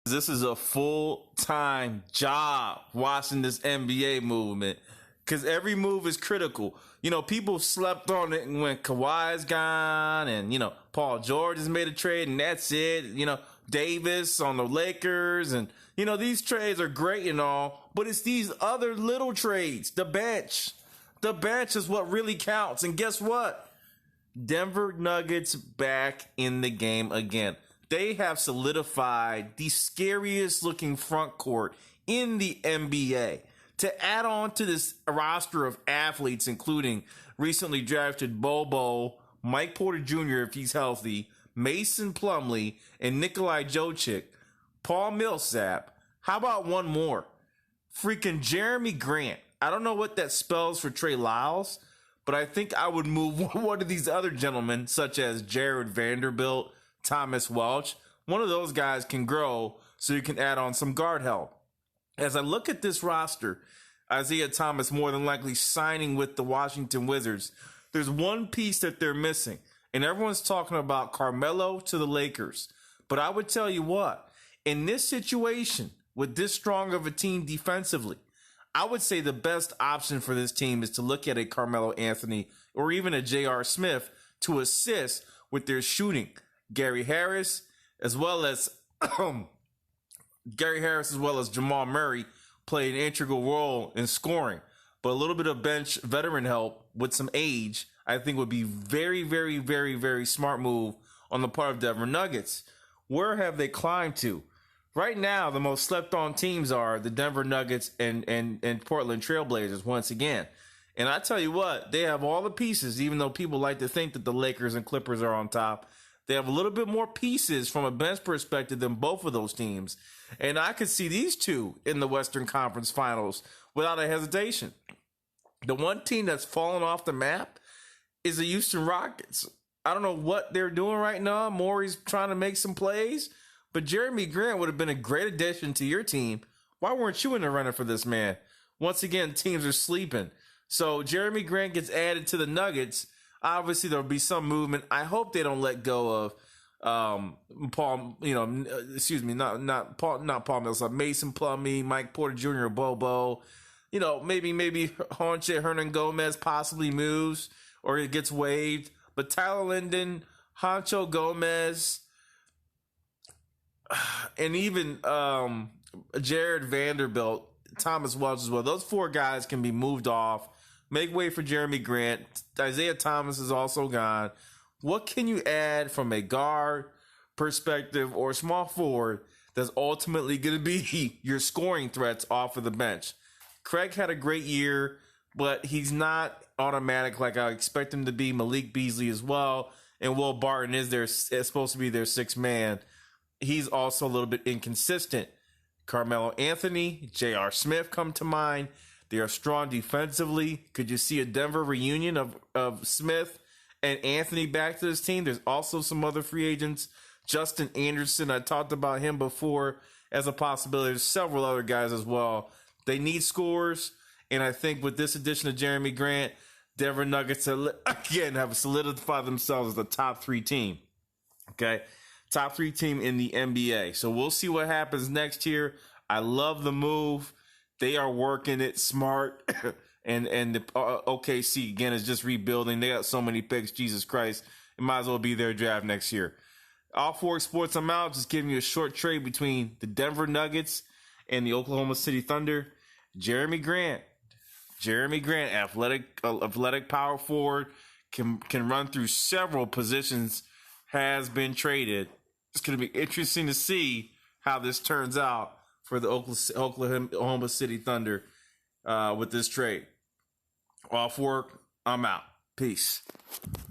This is a full-time job watching this NBA movement because every move is critical. You know, people slept on it when Kawhi's gone and, you know, Paul George has made a trade and that's it. You know, Davis on the Lakers and, you know, these trades are great and all, but it's these other little trades. The bench. The bench is what really counts. And guess what? Denver Nuggets back in the game again. They have solidified the scariest looking front court in the NBA. To add on to this roster of athletes, including recently drafted Bobo, Mike Porter Jr. if he's healthy, Mason Plumlee, and Nikolai Jokic, Paul Millsap. How about one more? Freaking Jerami Grant. I don't know what that spells for Trey Lyles, but I think I would move one of these other gentlemen, such as Jared Vanderbilt, Thomas Welch. One of those guys can grow so you can add on some guard help. As I look at this roster, Isaiah Thomas more than likely signing with the Washington Wizards. There's one piece that they're missing, and everyone's talking about Carmelo to the Lakers. But I would tell you what, in this situation, with this strong of a team defensively, I would say the best option for this team is to look at a Carmelo Anthony or even a J.R. Smith to assist with their shooting. Gary Harris, as well as Jamal Murray, played an integral role in scoring. But a little bit of bench veteran help with some age, I think would be very, very, very, very smart move on the part of Denver Nuggets. Where have they climbed to? Right now, the most slept on teams are the Denver Nuggets and Portland Trailblazers once again. And I tell you what, they have all the pieces, even though people like to think that the Lakers and Clippers are on top. They have a little bit more pieces from a bench perspective than both of those teams. And I could see these two in the Western Conference Finals without a hesitation. The one team that's fallen off the map is the Houston Rockets. I don't know what they're doing right now. Morey's trying to make some plays. But Jerami Grant would have been a great addition to your team. Why weren't you in the running for this man? Once again, teams are sleeping. So Jerami Grant gets added to the Nuggets. Obviously, there'll be some movement. I hope they don't let go of Paul. Not Paul Millsap, Mason Plumlee, Mike Porter Jr., Bobo. You know, maybe Honche Hernan Gomez possibly moves or it gets waived. But Tyler Linden, Honcho Gomez, and even Jared Vanderbilt, Thomas Welch as well. Those four guys can be moved off. Make way for Jerami Grant. Isaiah Thomas is also gone. What can you add from a guard perspective or small forward that's ultimately going to be your scoring threats off of the bench? Craig had a great year, but he's not automatic like I expect him to be. Malik Beasley as well. And Will Barton is supposed to be their sixth man. He's also a little bit inconsistent. Carmelo Anthony, J.R. Smith come to mind. They are strong defensively. Could you see a Denver reunion of Smith and Anthony back to this team? There's also some other free agents. Justin Anderson, I talked about him before as a possibility. There's several other guys as well. They need scores, and I think with this addition of Jerami Grant, Denver Nuggets, again, have solidified themselves as a top 3 team. Okay? Top 3 team in the NBA. So we'll see what happens next year. I love the move. They are working it smart. and the OKC, again, is just rebuilding. They got so many picks. Jesus Christ. It might as well be their draft next year. All 4 Sports, I'm out. Just giving you a short trade between the Denver Nuggets and the Oklahoma City Thunder. Jerami Grant, athletic power forward, can run through several positions, has been traded. It's going to be interesting to see how this turns out for the Oklahoma City Thunder with this trade. Off work, I'm out. Peace.